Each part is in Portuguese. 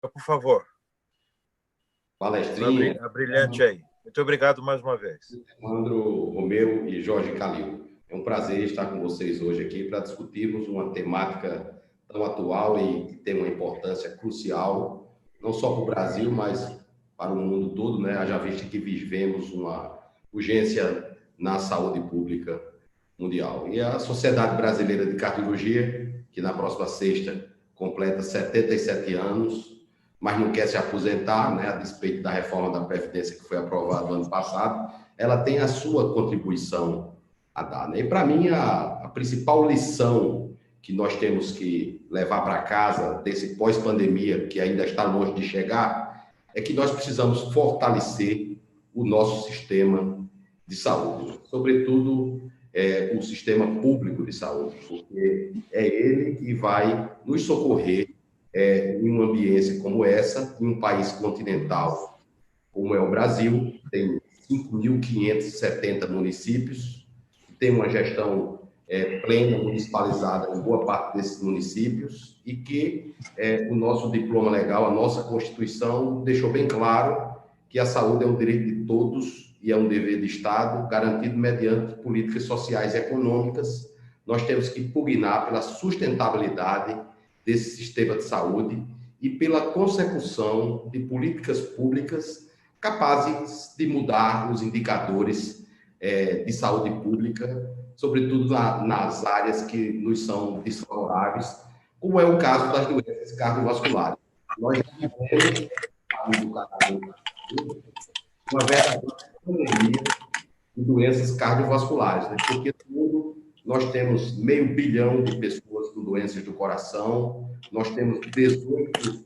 Por favor, Palestrinha, brilhante aí. Muito obrigado mais uma vez. Leandro Romeu e Jorge Calil. É um prazer estar com vocês hoje aqui para discutirmos uma temática tão atual e que tem uma importância crucial, não só para o Brasil, mas para o mundo todo, né? Haja vista que vivemos uma urgência na saúde pública mundial. E a Sociedade Brasileira de Cardiologia, que na próxima sexta completa 77 anos, mas não quer se aposentar, né, a despeito da reforma da Previdência que foi aprovada no ano passado, ela tem a sua contribuição a dar. Né? E, para mim, a principal lição que nós temos que levar para casa desse pós-pandemia, que ainda está longe de chegar, é que nós precisamos fortalecer o nosso sistema de saúde, sobretudo o sistema público de saúde, porque é ele que vai nos socorrer em uma ambiência como essa, em um país continental como é o Brasil, tem 5.570 municípios, tem uma gestão plena, municipalizada em boa parte desses municípios, e que o nosso diploma legal, a nossa Constituição, deixou bem claro que a saúde é um direito de todos e é um dever de Estado, garantido mediante políticas sociais e econômicas. Nós temos que pugnar pela sustentabilidade desse sistema de saúde e pela consecução de políticas públicas capazes de mudar os indicadores de saúde pública, sobretudo nas áreas que nos são desfavoráveis, como é o caso das doenças cardiovasculares. Nós vivemos uma verdadeira pandemia de doenças cardiovasculares, né? Porque no mundo nós temos 500 milhão de pessoas com doenças do coração, nós temos 18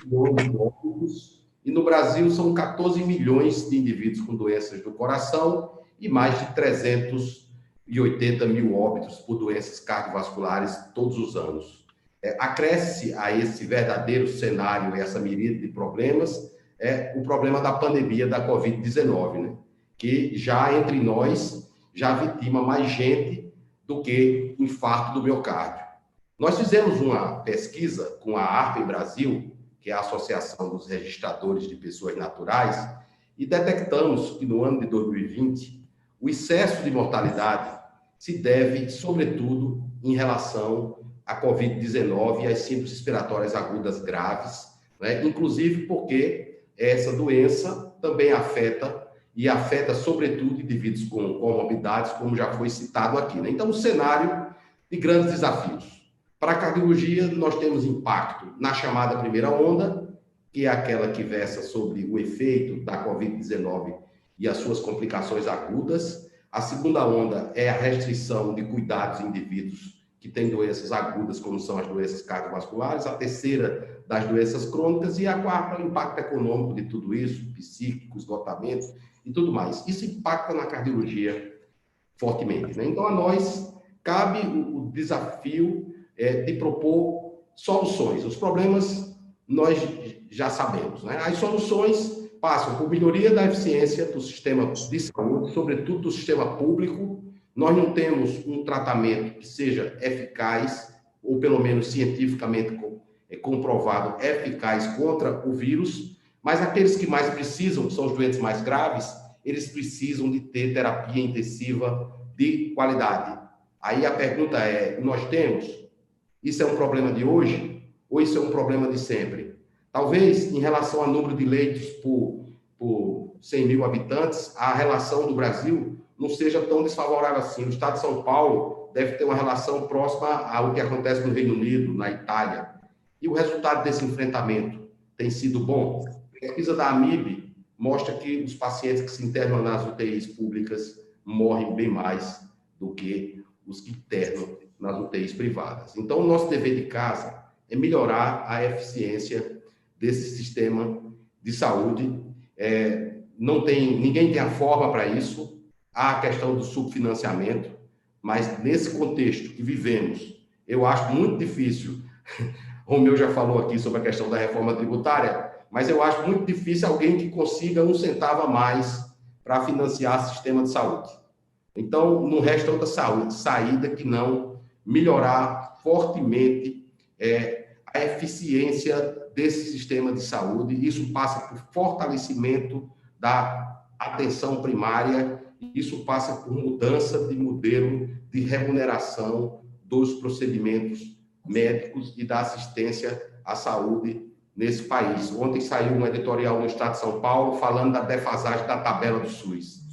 milhões de óbitos, e no Brasil são 14 milhões de indivíduos com doenças do coração e mais de 380 mil óbitos por doenças cardiovasculares todos os anos. Acresce a esse verdadeiro cenário, essa miríade de problemas, o problema da pandemia da Covid-19, né? Que já entre nós já vitima mais gente do que infarto do miocárdio. Nós fizemos uma pesquisa com a ARPA Brasil, que é a Associação dos Registradores de Pessoas Naturais, e detectamos que no ano de 2020 o excesso de mortalidade se deve, sobretudo, em relação à Covid-19 e às síndromes respiratórias agudas graves, né? Inclusive porque essa doença também afeta, sobretudo, indivíduos com comorbidades, como já foi citado aqui, né? Então, um cenário de grandes desafios. Para a cardiologia, nós temos impacto na chamada primeira onda, que é aquela que versa sobre o efeito da Covid-19 e as suas complicações agudas. A segunda onda é a restrição de cuidados em indivíduos que têm doenças agudas, como são as doenças cardiovasculares. A terceira, das doenças crônicas. E a quarta, o impacto econômico de tudo isso, psíquico, esgotamento e tudo mais. Isso impacta na cardiologia fortemente, né? Então, a nós cabe o desafio de propor soluções. Os problemas nós já sabemos, né? As soluções passam por melhoria da eficiência do sistema de saúde, sobretudo do sistema público. Nós não temos um tratamento que seja eficaz, ou pelo menos cientificamente comprovado eficaz contra o vírus, mas aqueles que mais precisam, que são os doentes mais graves, eles precisam de ter terapia intensiva de qualidade. Aí a pergunta é, nós temos? Isso é um problema de hoje ou isso é um problema de sempre? Talvez, em relação ao número de leitos por 100 mil habitantes, a relação do Brasil não seja tão desfavorável assim. O estado de São Paulo deve ter uma relação próxima ao que acontece no Reino Unido, na Itália. E o resultado desse enfrentamento tem sido bom? A pesquisa da AMIB mostra que os pacientes que se internam nas UTIs públicas morrem bem mais do que os que internam nas UTIs privadas. Então, o nosso dever de casa é melhorar a eficiência desse sistema de saúde. Ninguém tem a forma para isso. Há a questão do subfinanciamento, mas nesse contexto que vivemos, eu acho muito difícil. Romeu já falou aqui sobre a questão da reforma tributária, mas eu acho muito difícil alguém que consiga um centavo a mais para financiar o sistema de saúde. Então, não resta outra saída que não melhorar fortemente a eficiência desse sistema de saúde. Isso passa por fortalecimento da atenção primária, isso passa por mudança de modelo de remuneração dos procedimentos médicos e da assistência à saúde nesse país. Ontem saiu um editorial no Estado de São Paulo falando da defasagem da tabela do SUS.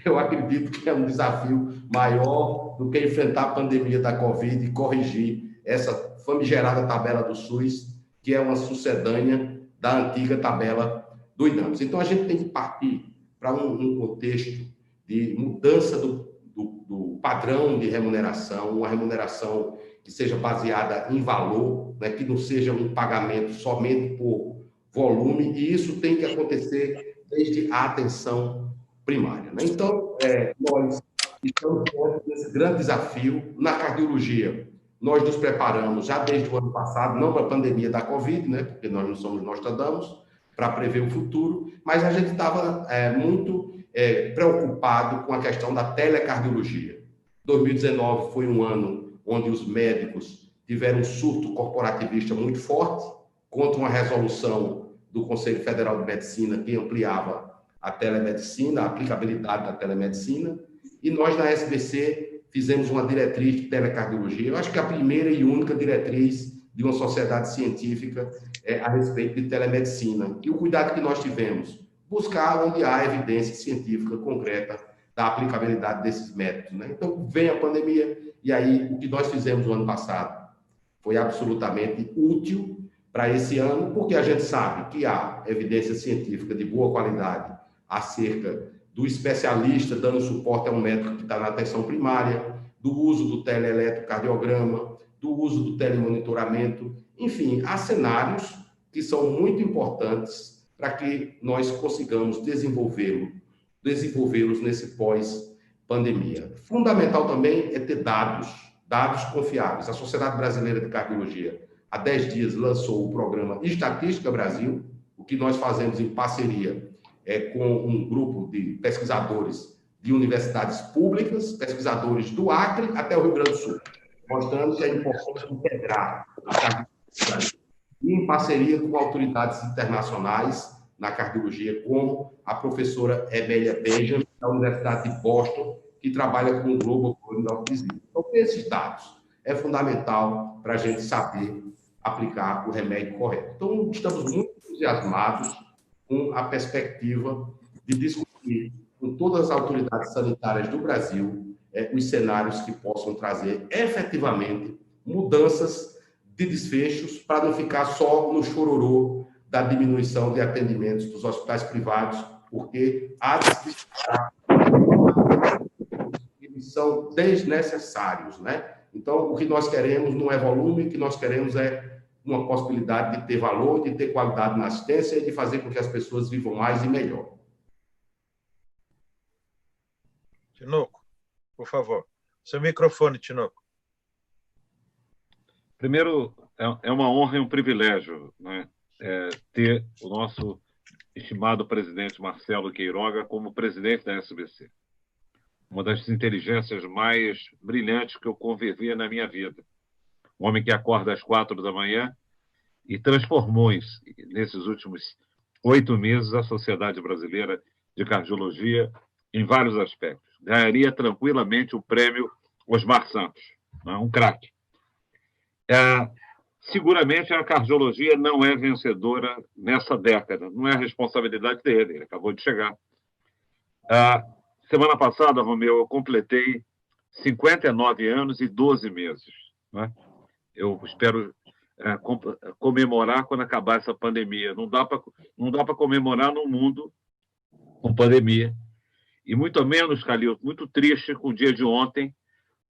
Eu acredito que é um desafio maior do que enfrentar a pandemia da Covid e corrigir essa famigerada tabela do SUS, que é uma sucedânea da antiga tabela do INAMPS. Então, a gente tem que partir para um contexto de mudança do padrão de remuneração, uma remuneração que seja baseada em valor, né, que não seja um pagamento somente por volume, e isso tem que acontecer desde a atenção primária. Né? Então, nós estamos diante desse grande desafio na cardiologia. Nós nos preparamos já desde o ano passado, não para a pandemia da Covid, né, porque nós não somos Nostradamus, para prever o futuro, mas a gente estava muito preocupado com a questão da telecardiologia. 2019 foi um ano onde os médicos tiveram um surto corporativista muito forte, contra uma resolução do Conselho Federal de Medicina que ampliava a telemedicina, a aplicabilidade da telemedicina, e nós, na SBC, fizemos uma diretriz de telecardiologia. Eu acho que a primeira e única diretriz de uma sociedade científica a respeito de telemedicina. E o cuidado que nós tivemos, buscar onde há evidência científica concreta da aplicabilidade desses métodos. Né? Então, vem a pandemia, e aí o que nós fizemos no ano passado foi absolutamente útil para esse ano, porque a gente sabe que há evidência científica de boa qualidade acerca do especialista dando suporte a um médico que está na atenção primária, do uso do teleeletrocardiograma, do uso do telemonitoramento. Enfim, há cenários que são muito importantes para que nós consigamos desenvolvê-los nesse pós-pandemia. Fundamental também é ter dados confiáveis. A Sociedade Brasileira de Cardiologia, há 10 dias, lançou o programa Estatística Brasil, o que nós fazemos em parceria com um grupo de pesquisadores de universidades públicas, pesquisadores do Acre até o Rio Grande do Sul, mostrando que é importante integrar a cardiologia e em parceria com autoridades internacionais na cardiologia, como a professora Emélia Benjamin, da Universidade de Boston, que trabalha com o Global Coronary Disease. Então, esses dados é fundamental para a gente saber aplicar o remédio correto. Então, estamos muito entusiasmados com a perspectiva de discutir com todas as autoridades sanitárias do Brasil os cenários que possam trazer efetivamente mudanças de desfechos para não ficar só no chororô da diminuição de atendimentos dos hospitais privados, porque há eles são desnecessários, né? Então, o que nós queremos não é volume, o que nós queremos é uma possibilidade de ter valor, de ter qualidade na assistência e de fazer com que as pessoas vivam mais e melhor. Tinoco, por favor. Seu microfone, Tinoco. Primeiro, é uma honra e um privilégio, né, ter o nosso estimado presidente Marcelo Queiroga como presidente da SBC. Uma das inteligências mais brilhantes que eu convivi na minha vida. Um homem que acorda às 4 da manhã e transformou, nesses últimos 8 meses, a Sociedade Brasileira de Cardiologia em vários aspectos. Ganharia tranquilamente o prêmio Osmar Santos, né? Um craque. Seguramente a cardiologia não é vencedora nessa década, não é a responsabilidade dele, ele acabou de chegar. Semana passada, Romeu, eu completei 59 anos e 12 meses. Né? Eu espero comemorar quando acabar essa pandemia. Não dá para comemorar num mundo com pandemia. E muito menos, Calil, muito triste com o dia de ontem,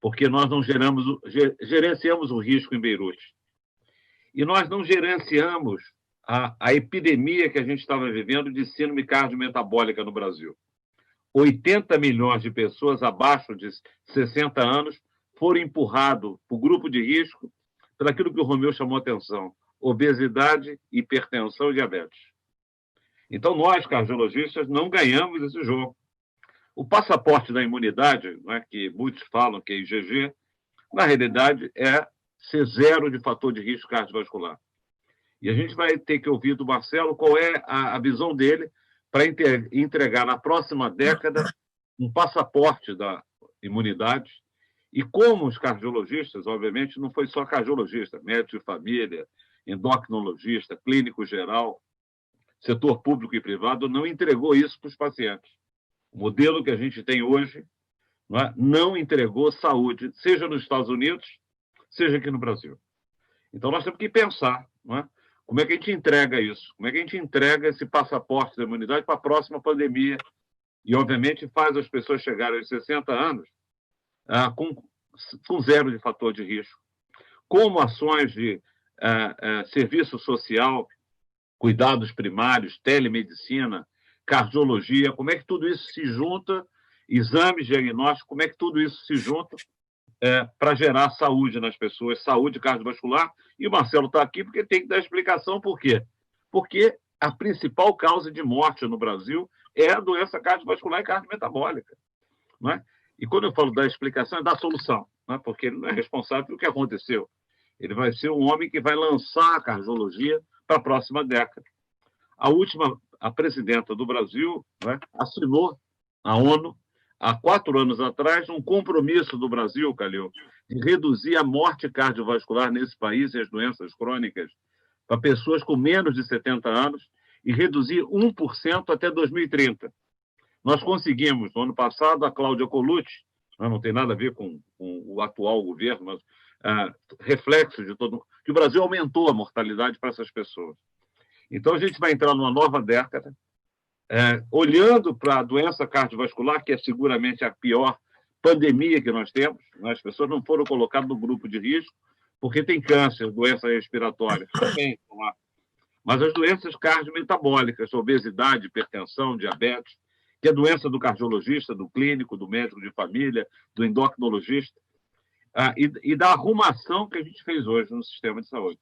porque nós não gerenciamos o risco em Beirute. E nós não gerenciamos a epidemia que a gente estava vivendo de síndrome cardiometabólica no Brasil. 80 milhões de pessoas abaixo de 60 anos foram empurrados para o grupo de risco por aquilo que o Romeu chamou a atenção: obesidade, hipertensão e diabetes. Então, nós, cardiologistas, não ganhamos esse jogo. O passaporte da imunidade, né, que muitos falam que é IgG, na realidade é ser zero de fator de risco cardiovascular. E a gente vai ter que ouvir do Marcelo qual é a visão dele para entregar na próxima década um passaporte da imunidade e como os cardiologistas, obviamente, não foi só cardiologista, médico de família, endocrinologista, clínico geral, setor público e privado, não entregou isso para os pacientes. O modelo que a gente tem hoje não entregou saúde, seja nos Estados Unidos, seja aqui no Brasil. Então, nós temos que pensar, como é que a gente entrega isso? Como é que a gente entrega esse passaporte da imunidade para a próxima pandemia? E, obviamente, faz as pessoas chegarem aos 60 anos com zero de fator de risco. Como ações de serviço social, cuidados primários, telemedicina, cardiologia, como é que tudo isso se junta, exames diagnósticos, como é que tudo isso se junta para gerar saúde nas pessoas, saúde cardiovascular. E o Marcelo está aqui porque tem que dar explicação por quê. Porque a principal causa de morte no Brasil é a doença cardiovascular e cardiometabólica. Não é? E quando eu falo da explicação, é da solução, porque ele não é responsável pelo que aconteceu. Ele vai ser um homem que vai lançar a cardiologia para a próxima década. A presidenta do Brasil assinou a ONU, há 4 anos atrás, um compromisso do Brasil, Calil, de reduzir a morte cardiovascular nesse país e as doenças crônicas para pessoas com menos de 70 anos e reduzir 1% até 2030. Nós conseguimos, no ano passado, a Cláudia Colucci, não tem nada a ver com o atual governo, mas reflexo de todo... que o Brasil aumentou a mortalidade para essas pessoas. Então, a gente vai entrar numa nova década, olhando para a doença cardiovascular, que é seguramente a pior pandemia que nós temos. As pessoas não foram colocadas no grupo de risco, porque tem câncer, doença respiratória, também, mas as doenças cardiometabólicas, obesidade, hipertensão, diabetes, que é doença do cardiologista, do clínico, do médico de família, do endocrinologista, e da arrumação que a gente fez hoje no sistema de saúde.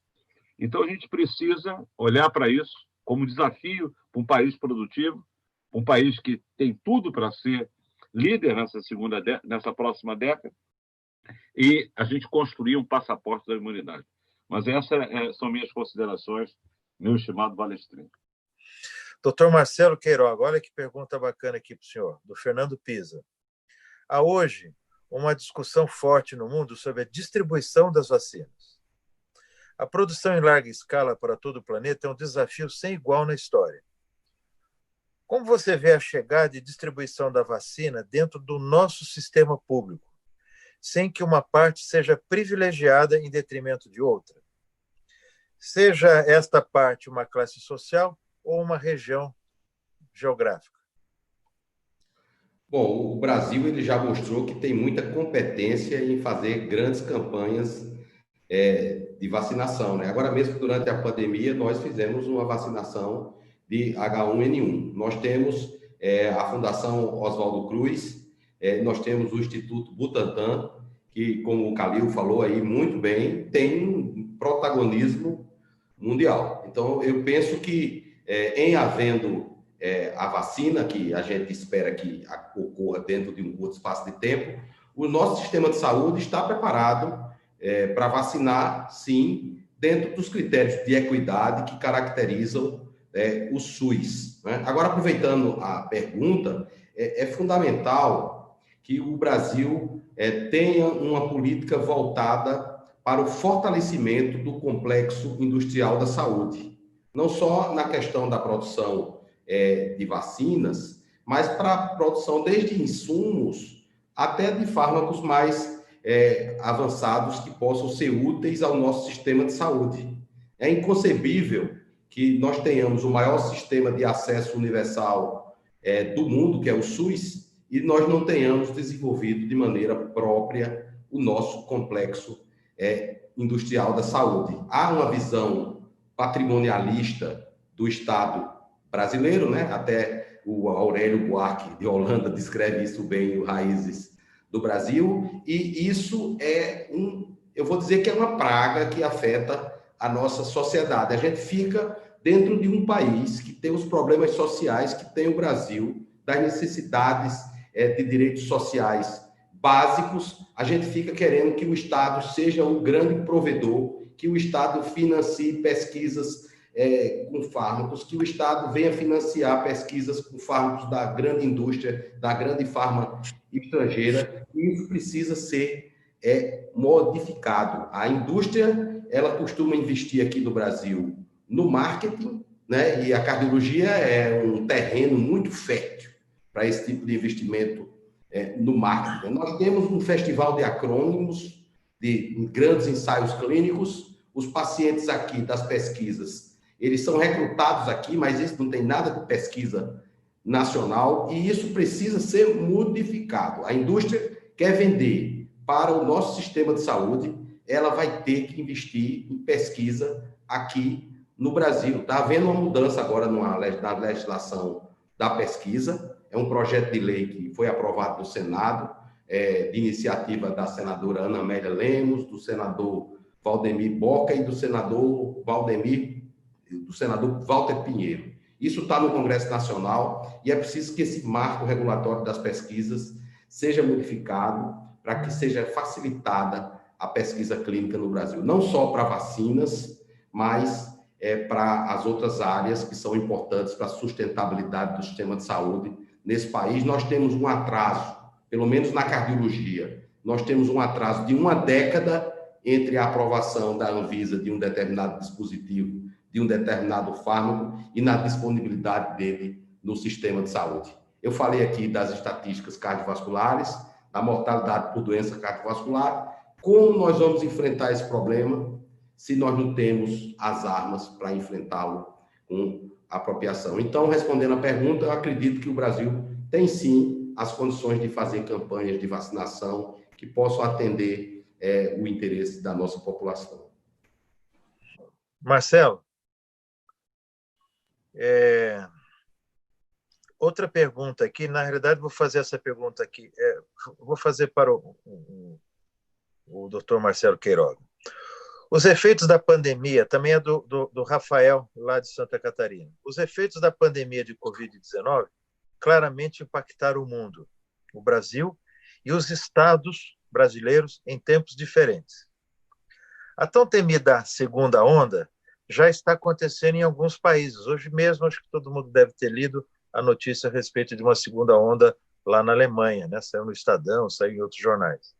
Então, a gente precisa olhar para isso como desafio para um país produtivo, um país que tem tudo para ser líder nessa próxima década, e a gente construir um passaporte da imunidade. Mas essas são minhas considerações, meu estimado Balestrinho. Doutor Marcelo Queiroga, olha que pergunta bacana aqui para o senhor, do Fernando Pisa. Há hoje uma discussão forte no mundo sobre a distribuição das vacinas. A produção em larga escala para todo o planeta é um desafio sem igual na história. Como você vê a chegada e distribuição da vacina dentro do nosso sistema público, sem que uma parte seja privilegiada em detrimento de outra? Seja esta parte uma classe social ou uma região geográfica? Bom, o Brasil ele já mostrou que tem muita competência em fazer grandes campanhas de vacinação, né? Agora mesmo, durante a pandemia, nós fizemos uma vacinação de H1N1. Nós temos a Fundação Oswaldo Cruz, nós temos o Instituto Butantan, que, como o Calil falou aí muito bem, tem um protagonismo mundial. Então, eu penso que, em havendo a vacina, que a gente espera que ocorra dentro de um curto espaço de tempo, o nosso sistema de saúde está preparado para vacinar, sim, dentro dos critérios de equidade que caracterizam o SUS, né? Agora, aproveitando a pergunta, é fundamental que o Brasil tenha uma política voltada para o fortalecimento do complexo industrial da saúde, não só na questão da produção de vacinas, mas para a produção desde insumos até de fármacos mais avançados que possam ser úteis ao nosso sistema de saúde. É inconcebível que nós tenhamos o maior sistema de acesso universal do mundo, que é o SUS, e nós não tenhamos desenvolvido de maneira própria o nosso complexo industrial da saúde. Há uma visão patrimonialista do Estado brasileiro, né? Até o Aurélio Buarque de Holanda descreve isso bem em Raízes do Brasil, e isso eu vou dizer que é uma praga que afeta a nossa sociedade. A gente fica dentro de um país que tem os problemas sociais que tem o Brasil, das necessidades de direitos sociais básicos, a gente fica querendo que o Estado seja o grande provedor, que o Estado financie pesquisas com fármacos, que o Estado venha financiar pesquisas com fármacos da grande indústria, da grande farma estrangeira, e isso precisa ser modificado. A indústria, ela costuma investir aqui no Brasil no marketing, né? E a cardiologia é um terreno muito fértil para esse tipo de investimento no marketing. Nós temos um festival de acrônimos, de grandes ensaios clínicos. Os pacientes aqui das pesquisas, eles são recrutados aqui, mas isso não tem nada de pesquisa nacional, e isso precisa ser modificado. A indústria quer vender para o nosso sistema de saúde, ela vai ter que investir em pesquisa aqui no Brasil. Está havendo uma mudança agora na legislação da pesquisa, é um projeto de lei que foi aprovado no Senado, de iniciativa da senadora Ana Amélia Lemos, do senador Valdemir Boca e do senador Walter Pinheiro. Isso está no Congresso Nacional e é preciso que esse marco regulatório das pesquisas seja modificado para que seja facilitada a pesquisa clínica no Brasil, não só para vacinas, mas para as outras áreas que são importantes para a sustentabilidade do sistema de saúde nesse país. Nós temos um atraso, pelo menos na cardiologia, nós temos um atraso de uma década entre a aprovação da Anvisa de um determinado dispositivo, de um determinado fármaco e na disponibilidade dele no sistema de saúde. Eu falei aqui das estatísticas cardiovasculares, da mortalidade por doença cardiovascular. Como nós vamos enfrentar esse problema se nós não temos as armas para enfrentá-lo com apropriação? Então, respondendo à pergunta, eu acredito que o Brasil tem sim as condições de fazer campanhas de vacinação que possam atender o interesse da nossa população. Marcelo, outra pergunta aqui, na realidade vou fazer essa pergunta aqui, vou fazer para o Dr. Marcelo Queiroga. Os efeitos da pandemia, também é do Rafael, lá de Santa Catarina. Os efeitos da pandemia de Covid-19 claramente impactaram o mundo, o Brasil e os estados brasileiros em tempos diferentes. A tão temida segunda onda já está acontecendo em alguns países. Hoje mesmo, acho que todo mundo deve ter lido a notícia a respeito de uma segunda onda lá na Alemanha, né? Saiu no Estadão, saiu em outros jornais.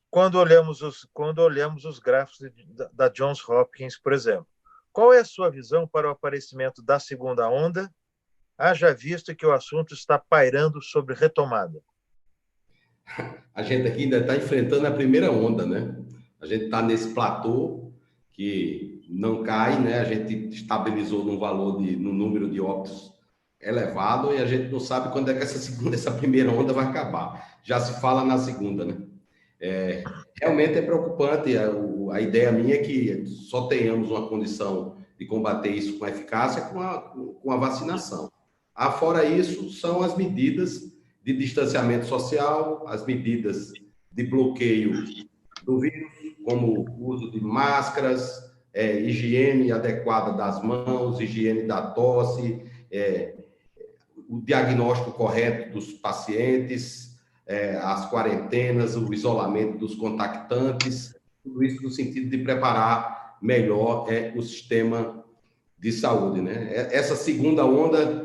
Quando olhamos os gráficos da Johns Hopkins, por exemplo, qual é a sua visão para o aparecimento da segunda onda, haja visto que o assunto está pairando sobre retomada? A gente aqui ainda está enfrentando a primeira onda, né? A gente está nesse platô que não cai, né? A gente estabilizou num número de óbitos elevado e a gente não sabe quando é que essa primeira onda vai acabar. Já se fala na segunda, né? Realmente é preocupante. A ideia minha é que só tenhamos uma condição de combater isso com eficácia com a vacinação. Fora isso, são as medidas de distanciamento social, as medidas de bloqueio do vírus, como o uso de máscaras, higiene adequada das mãos, higiene da tosse, o diagnóstico correto dos pacientes, as quarentenas, o isolamento dos contactantes, tudo isso no sentido de preparar melhor o sistema de saúde, né? Essa segunda onda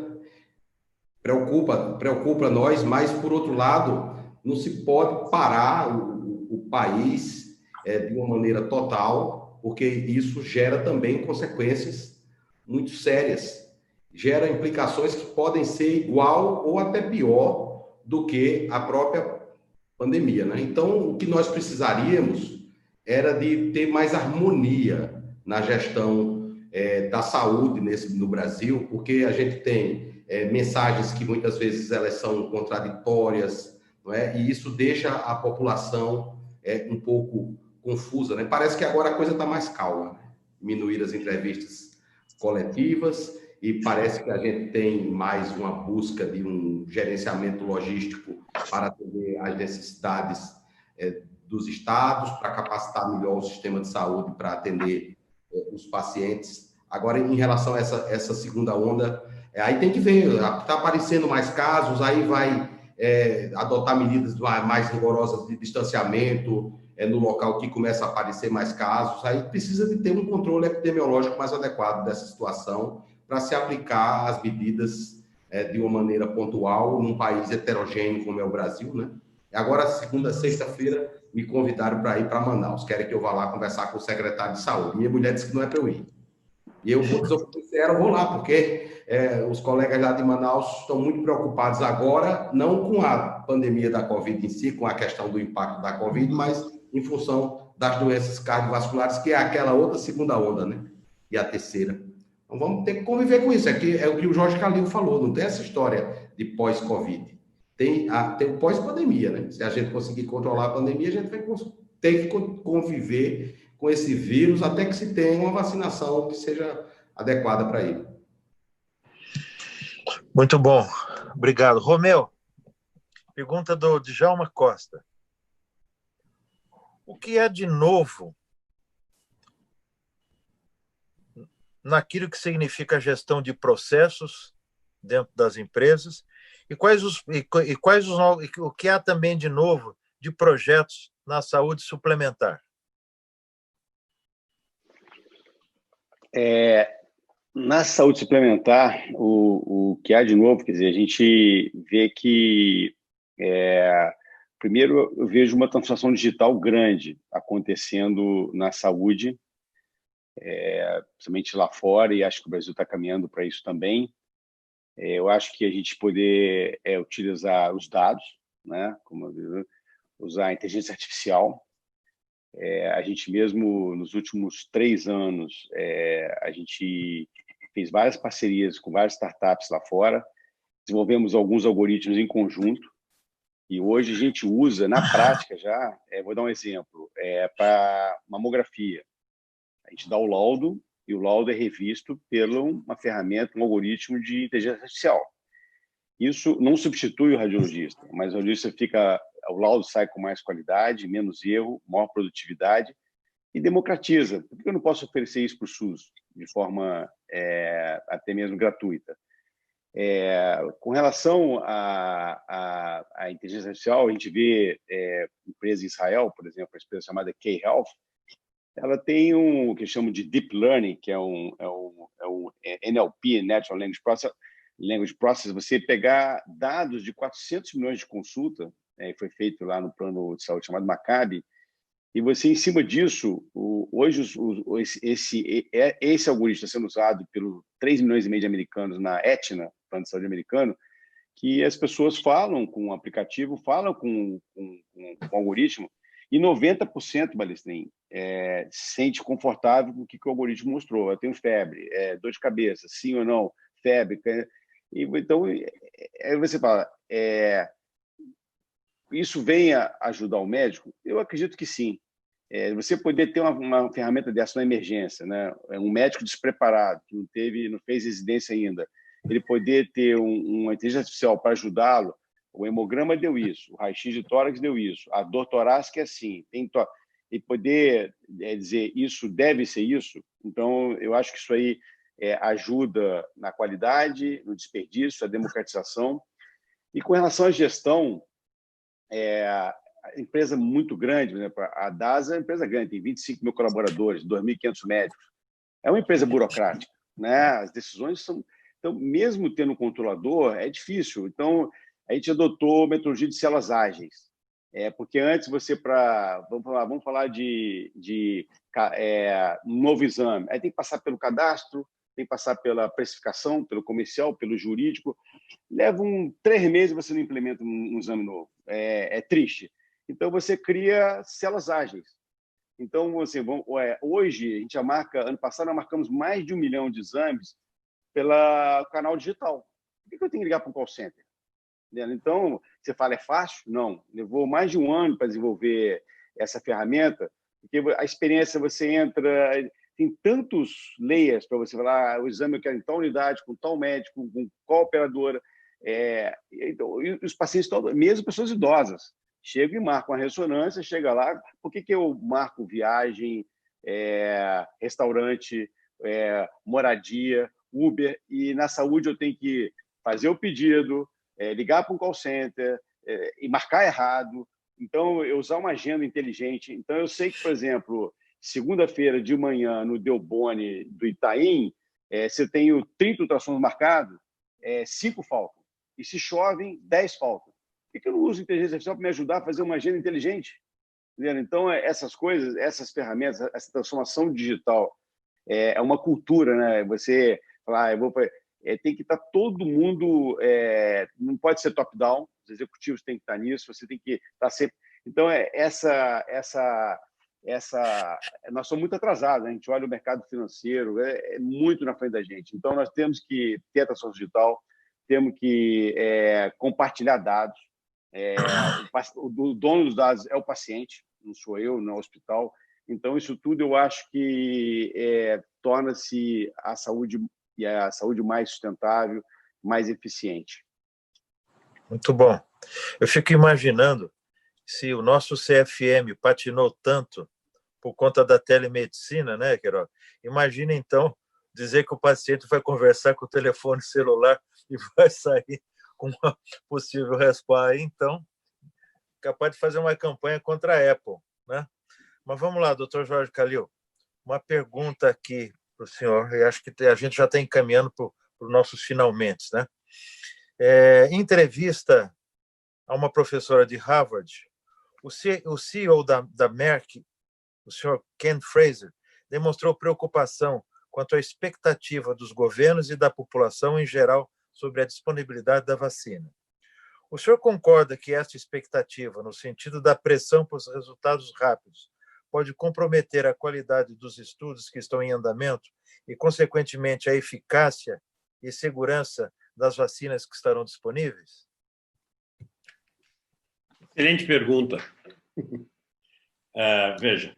preocupa nós, mas, por outro lado, não se pode parar o país de uma maneira total, porque isso gera também consequências muito sérias, gera implicações que podem ser igual ou até pior do que a própria pandemia, né? Então, o que nós precisaríamos era de ter mais harmonia na gestão da saúde no Brasil, porque a gente tem mensagens que muitas vezes elas são contraditórias, não é? E isso deixa a população um pouco confusa, né? Parece que agora a coisa está mais calma, né? Diminuir as entrevistas coletivas e parece que a gente tem mais uma busca de um gerenciamento logístico para atender às necessidades dos estados, para capacitar melhor o sistema de saúde para atender os pacientes. Agora, em relação a essa segunda onda, Aí tem que ver, está aparecendo mais casos, aí vai adotar medidas mais rigorosas de distanciamento no local que começa a aparecer mais casos. Aí precisa de ter um controle epidemiológico mais adequado dessa situação para se aplicar as medidas de uma maneira pontual num país heterogêneo como é o Brasil, né? Agora, segunda, sexta-feira, me convidaram para ir para Manaus. Querem que eu vá lá conversar com o secretário de saúde. Minha mulher disse que não é para eu ir. E eu vou dizer, eu vou lá, porque os colegas lá de Manaus estão muito preocupados agora, não com a pandemia da Covid em si, com a questão do impacto da Covid, mas em função das doenças cardiovasculares, que é aquela outra segunda onda, né? E a terceira. Então vamos ter que conviver com isso. É o que o Jorge Calil falou, não tem essa história de pós-Covid. Tem o pós-pandemia, né? Se a gente conseguir controlar a pandemia, a gente vai ter que conviver com esse vírus até que se tenha uma vacinação que seja adequada para ele. Muito bom. Obrigado. Romeu, pergunta do Djalma Costa. O que é de novo naquilo que significa a gestão de processos dentro das empresas o que há também de novo de projetos na saúde suplementar? Na saúde suplementar, o que há de novo, quer dizer, a gente vê que, primeiro, eu vejo uma transformação digital grande acontecendo na saúde, principalmente lá fora, e acho que o Brasil está caminhando para isso também. Eu acho que a gente poder utilizar os dados, né, como usar a inteligência artificial. A gente mesmo, nos últimos 3 anos, a gente fez várias parcerias com várias startups lá fora, desenvolvemos alguns algoritmos em conjunto, e hoje a gente usa, na prática já, vou dar um exemplo, para mamografia. A gente dá o laudo, e o laudo é revisto por uma ferramenta, um algoritmo de inteligência artificial. Isso não substitui o radiologista, mas o radiologista o laudo sai com mais qualidade, menos erro, maior produtividade e democratiza. Por que eu não posso oferecer isso para o SUS de forma até mesmo gratuita? Com relação à inteligência artificial, a gente vê empresa em Israel, por exemplo, a empresa chamada K-Health, ela tem o que chamam de Deep Learning, que é um NLP, Natural Language Process, você pegar dados de 400 milhões de consulta, foi feito lá no plano de saúde chamado Maccabi, e você, em cima disso, hoje esse algoritmo está sendo usado pelos 3,5 milhões de americanos na Aetna, plano de saúde americano, que as pessoas falam com o aplicativo, falam com o algoritmo, e 90%, Balestrin, se sente confortável com o que o algoritmo mostrou. Eu tenho febre, dor de cabeça, sim ou não, febre. Então, você fala, isso vem a ajudar o médico? Eu acredito que sim. Você poder ter uma ferramenta dessa na emergência, né? Um médico despreparado, que não fez residência ainda, ele poder ter uma inteligência artificial para ajudá-lo. O hemograma deu isso, o raio-x de tórax deu isso, a dor torácica é assim, e poder dizer isso deve ser isso. Então, eu acho que isso aí ajuda na qualidade, no desperdício, a democratização. E com relação à gestão, a empresa muito grande, por exemplo, a DASA é uma empresa grande, tem 25 mil colaboradores, 2.500 médicos. É uma empresa burocrática, né? As decisões são... Então, mesmo tendo um controlador, é difícil. Então, a gente adotou metodologia de células ágeis. Porque antes você, vamos falar de um novo exame, aí tem que passar pelo cadastro, tem que passar pela precificação, pelo comercial, pelo jurídico. Leva 3 meses você não implementa um exame novo. É triste. Então, você cria células ágeis. Então, hoje, a gente ano passado, nós marcamos mais de 1 milhão de exames pelo canal digital. Por que eu tenho que ligar para um call center? Então, você fala, é fácil? Não. Levou mais de 1 ano para desenvolver essa ferramenta, porque a experiência, você entra, tem tantos layers para você falar, o exame eu quero em tal unidade, com tal médico, com qual operadora. Então, e os pacientes, mesmo pessoas idosas, chegam e marcam a ressonância, chega lá, por que eu marco viagem, restaurante, moradia, Uber, e na saúde eu tenho que fazer o pedido, ligar para um call center e marcar errado. Então, eu usar uma agenda inteligente. Então, eu sei que, por exemplo, segunda-feira de manhã, no Delboni do Itaim, se eu tenho 30 ultrassons marcados, 5 faltam. E se chovem, 10 faltam. Por que eu não uso inteligência artificial para me ajudar a fazer uma agenda inteligente? Entendeu? Então, essas coisas, essas ferramentas, essa transformação digital é uma cultura, né? Você falar, tem que estar todo mundo, não pode ser top-down, os executivos têm que estar nisso, você tem que estar sempre... Então, nós somos muito atrasados, né? A gente olha o mercado financeiro, é muito na frente da gente. Então, nós temos que ter a transformação digital, temos que compartilhar dados. O dono dos dados é o paciente, não sou eu, não é o hospital. Então, isso tudo eu acho que torna-se a saúde mais sustentável, mais eficiente. Muito bom. Eu fico imaginando se o nosso CFM patinou tanto por conta da telemedicina, né, Queiroga? Imagina, então, dizer que o paciente vai conversar com o telefone celular e vai sair com uma possível resposta. Então, capaz de fazer uma campanha contra a Apple, né? Mas vamos lá, doutor Jorge Calil. Uma pergunta aqui para o senhor, e acho que a gente já está encaminhando para os nossos finalmente, né? Em entrevista a uma professora de Harvard, o CEO da Merck, o senhor Ken Fraser, demonstrou preocupação quanto à expectativa dos governos e da população em geral sobre a disponibilidade da vacina. O senhor concorda que esta expectativa, no sentido da pressão por resultados rápidos, pode comprometer a qualidade dos estudos que estão em andamento e, consequentemente, a eficácia e segurança das vacinas que estarão disponíveis? Excelente pergunta. Veja,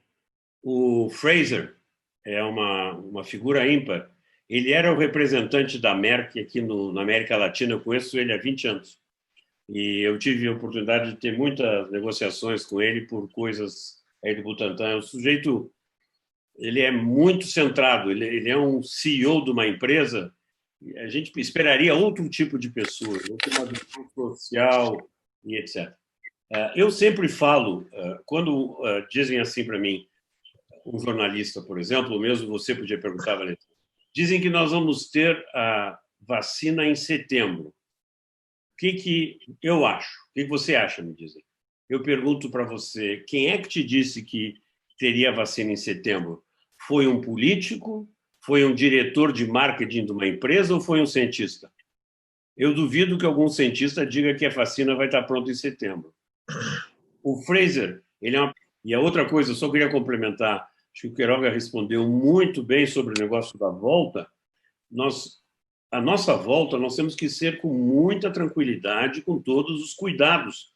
o Fraser é uma figura ímpar. Ele era o representante da Merck aqui na América Latina. Eu conheço ele há 20 anos. E eu tive a oportunidade de ter muitas negociações com ele por coisas aí do Butantan. O sujeito, ele é muito centrado. Ele é um CEO de uma empresa. A gente esperaria outro tipo de pessoa, uma visão social e etc. Eu sempre falo, quando dizem assim para mim, um jornalista, por exemplo, ou mesmo você podia perguntar, Valentim, dizem que nós vamos ter a vacina em setembro. O que eu acho? O que você acha, me dizem? Eu pergunto para você, quem é que te disse que teria vacina em setembro? Foi um político? Foi um diretor de marketing de uma empresa ou foi um cientista? Eu duvido que algum cientista diga que a vacina vai estar pronta em setembro. O Fraser, ele é uma... E a outra coisa, eu só queria complementar, acho que o Queiroga respondeu muito bem sobre o negócio da volta. A nossa volta, nós temos que ser com muita tranquilidade, com todos os cuidados.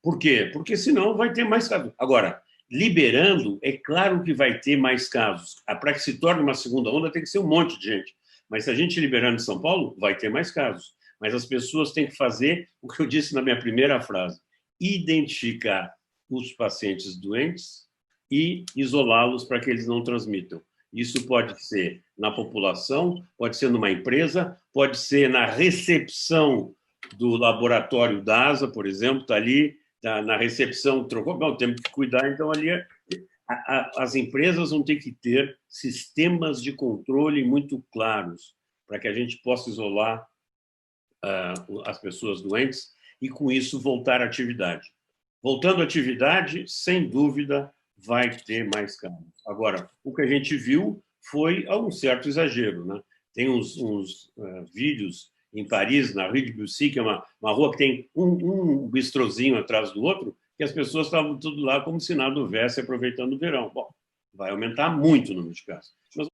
Por quê? Porque senão vai ter mais casos. Agora, liberando, é claro que vai ter mais casos. Para que se torne uma segunda onda, tem que ser um monte de gente. Mas se a gente liberando em São Paulo, vai ter mais casos. Mas as pessoas têm que fazer o que eu disse na minha primeira frase: identificar os pacientes doentes e isolá-los para que eles não transmitam. Isso pode ser na população, pode ser numa empresa, pode ser na recepção do laboratório da ASA, por exemplo, está ali, tá na recepção, trocou, bom, temos que cuidar, então ali as empresas vão ter que ter sistemas de controle muito claros para que a gente possa isolar as pessoas doentes e, com isso, voltar à atividade. Voltando à atividade, sem dúvida, vai ter mais casos. Agora, o que a gente viu foi um certo exagero, né? Tem uns vídeos em Paris, na Rue de Bussy, que é uma rua que tem um bistrozinho atrás do outro, que as pessoas estavam tudo lá como se nada houvesse, aproveitando o verão. Bom, vai aumentar muito o número de casos. Mas